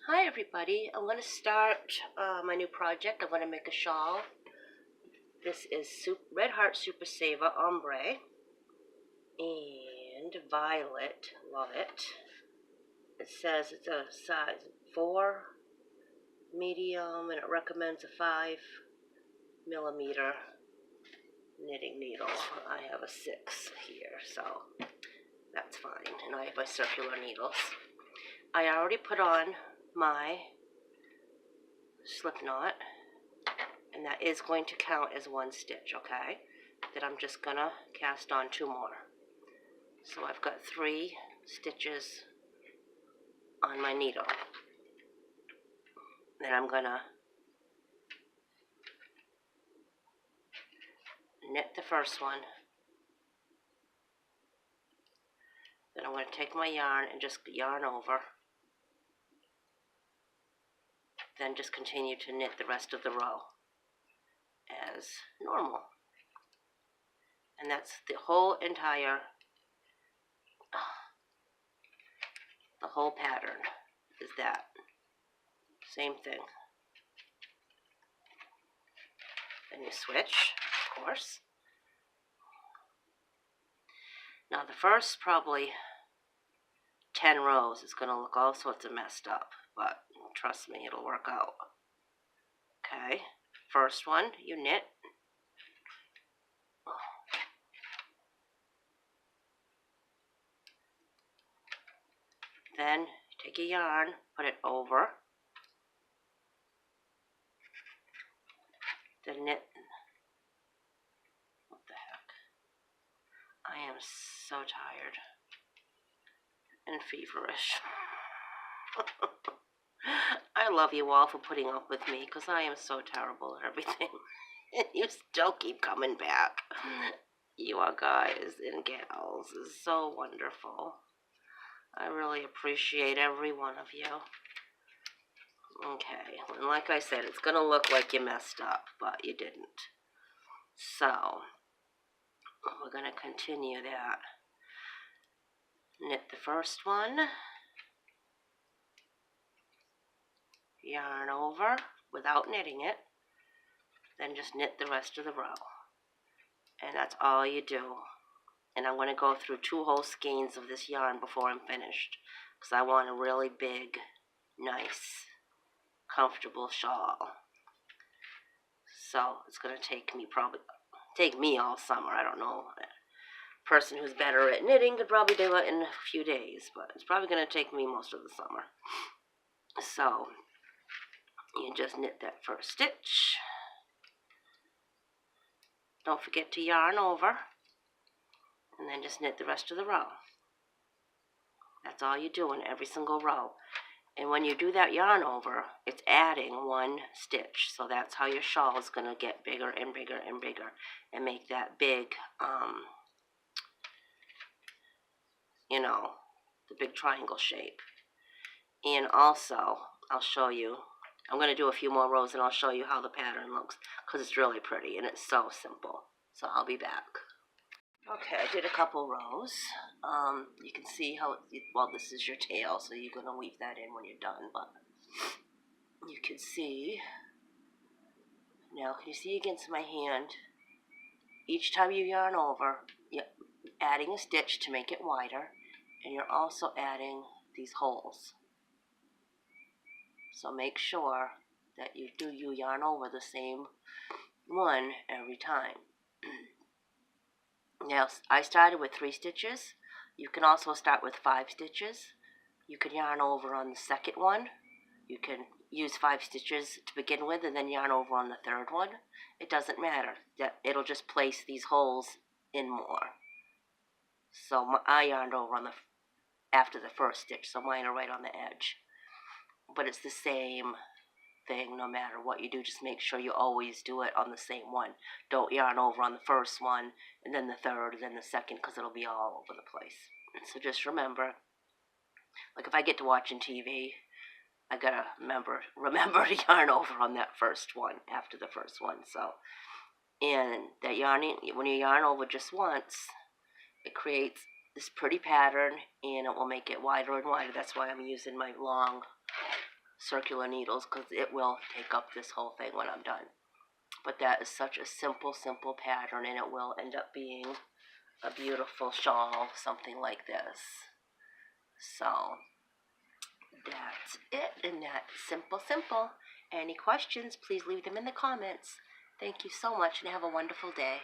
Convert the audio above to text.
Hi everybody, I'm going to start my new project. I'm going to make a shawl. This is Red Heart Super Saver Ombre and Violet, love it. It says it's a size 4 medium and it recommends a 5mm knitting needle. I have a 6 here, so that's fine, and I have my circular needles. I already put on my slip knot, and that is going to count as one stitch, okay? Then I'm just gonna cast on 2 more. So I've got 3 stitches on my needle. Then I'm gonna knit the first one. Then I'm gonna take my yarn and just yarn over. Then just continue to knit the rest of the row as normal. And that's the whole entire, the whole pattern is that. Same thing. Then you switch, of course. Now the first probably 10 rows is going to look all sorts of messed up, but trust me, it'll work out. Okay, first one, you knit. Then take your yarn, put it over, then knit. What the heck? I am so tired and feverish. I love you all for putting up with me, because I am so terrible at everything. And you still keep coming back. You are guys and gals is so wonderful. I really appreciate every one of you. Okay, and like I said, it's going to look like you messed up, but you didn't. So, we're going to continue that. Knit the first one. Yarn over without knitting it. Then just knit the rest of the row. And that's all you do. And I'm going to go through 2 whole skeins of this yarn before I'm finished, because I want a really big, nice, comfortable shawl. So it's going to take me all summer. I don't know. A person who's better at knitting could probably do it in a few days, but it's probably going to take me most of the summer. So you just knit that first stitch. Don't forget to yarn over, and then just knit the rest of the row. That's all you do in every single row. And when you do that yarn over, it's adding 1 stitch. So that's how your shawl is going to get bigger and bigger and bigger and make that big, the big triangle shape. And also, I'll show you, I'm going to do a few more rows and I'll show you how the pattern looks, because it's really pretty and it's so simple. So I'll be back. Okay, I did a couple rows. You can see how, well, this is your tail, so you're going to weave that in when you're done, but you can see, now can you see against my hand, each time you yarn over, you're adding a stitch to make it wider, and you're also adding these holes. So make sure that you yarn over the same one every time. Now, I started with 3 stitches. You can also start with 5 stitches. You can yarn over on the second one. You can use 5 stitches to begin with and then yarn over on the third one. It doesn't matter. It'll just place these holes in more. So I yarned over after the first stitch, so mine are right on the edge. But it's the same thing no matter what you do. Just make sure you always do it on the same one. Don't yarn over on the first one and then the third and then the second, because it'll be all over the place. So just remember, like if I get to watching TV, I gotta remember to yarn over on that first one after the first one. So, and that yarning, when you yarn over just once, it creates this pretty pattern and it will make it wider and wider. That's why I'm using my long circular needles because it will take up this whole thing when I'm done. But that is such a simple pattern, and it will end up being a beautiful shawl, something like this. So that's it, and that's simple. Any questions, please leave them in the comments. Thank you so much, and have a wonderful day.